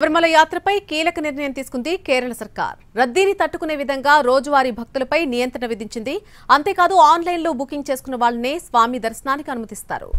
శబరిమల యాత్రపై కీలక నిర్ణయం తీసుకుంది కేరళ సర్కార్. రద్దీని తట్టుకునే విధంగా రోజువారీ భక్తులపై నియంత్రణ విధించింది. అంతేకాదు ఆన్లైన్లో బుకింగ్ చేసుకున్న వాళ్ళనే స్వామి దర్శనానికి అనుమతిస్తారు.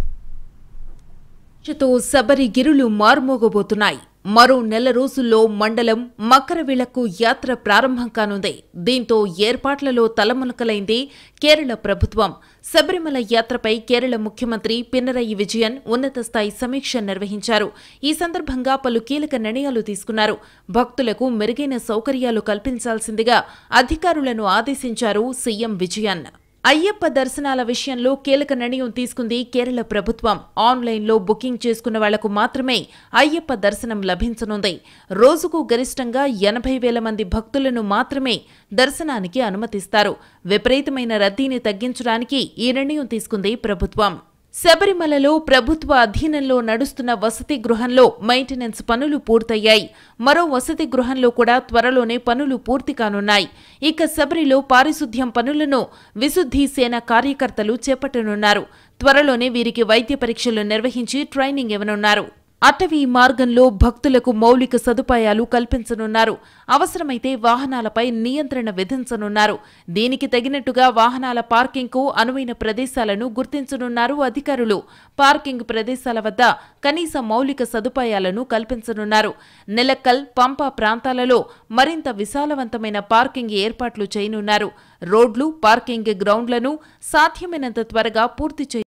శబరి గిరులు మార్మోగబోతున్నాయి. మరో నెల రోజుల్లో మండలం మకరవిళక్కు యాత్ర ప్రారంభం కానుంది. దీంతో ఏర్పాట్లలో తలమునకలైంది కేరళ ప్రభుత్వం. శబరిమల యాత్రపై కేరళ ముఖ్యమంత్రి పినరయి విజయన్ ఉన్నత స్థాయి సమీక్ష నిర్వహించారు. ఈ సందర్భంగా పలు కీలక నిర్ణయాలు తీసుకున్నారు. భక్తులకు మెరుగైన సౌకర్యాలు కల్పించాల్సిందిగా అధికారులను ఆదేశించారు సీఎం విజయన్. అయ్యప్ప దర్శనాల విషయంలో కీలక నిర్ణయం తీసుకుంది కేరళ ప్రభుత్వం. ఆన్లైన్లో బుకింగ్ చేసుకున్న వాళ్లకు మాత్రమే అయ్యప్ప దర్శనం లభించనుంది. రోజుకు గరిష్టంగా 80,000 మంది భక్తులను మాత్రమే దర్శనానికి అనుమతిస్తారు. విపరీతమైన రద్దీని తగ్గించడానికి ఈ నిర్ణయం తీసుకుంది ప్రభుత్వం. శబరిమలలో ప్రభుత్వ అధీనంలో నడుస్తున్న వసతి గృహంలో మెయింటెనెన్స్ పనులు పూర్తయ్యాయి. మరో వసతి గృహంలో కూడా త్వరలోనే పనులు పూర్తి కానున్నాయి. ఇక శబరిలో పారిశుద్ధ్యం పనులను విశుద్ధి సేన కార్యకర్తలు చేపట్టనున్నారు. త్వరలోనే వీరికి వైద్య పరీక్షలు నిర్వహించి ట్రైనింగ్ ఇవ్వనున్నారు. అటవీ మార్గంలో భక్తులకు మౌలిక సదుపాయాలు కల్పించనున్నారు. అవసరమైతే వాహనాలపై నియంత్రణ విధించనున్నారు. దీనికి తగినట్టుగా వాహనాల పార్కింగ్కు అనువైన ప్రదేశాలను గుర్తించనున్నారు అధికారులు. పార్కింగ్ ప్రదేశాల వద్ద కనీస మౌలిక సదుపాయాలను కల్పించనున్నారు. నిలక్కల్, పంపా ప్రాంతాలలో మరింత విశాలవంతమైన పార్కింగ్ ఏర్పాట్లు చేయనున్నారు. రోడ్లు, పార్కింగ్ గ్రౌండ్లను సాధ్యమైనంత త్వరగా పూర్తి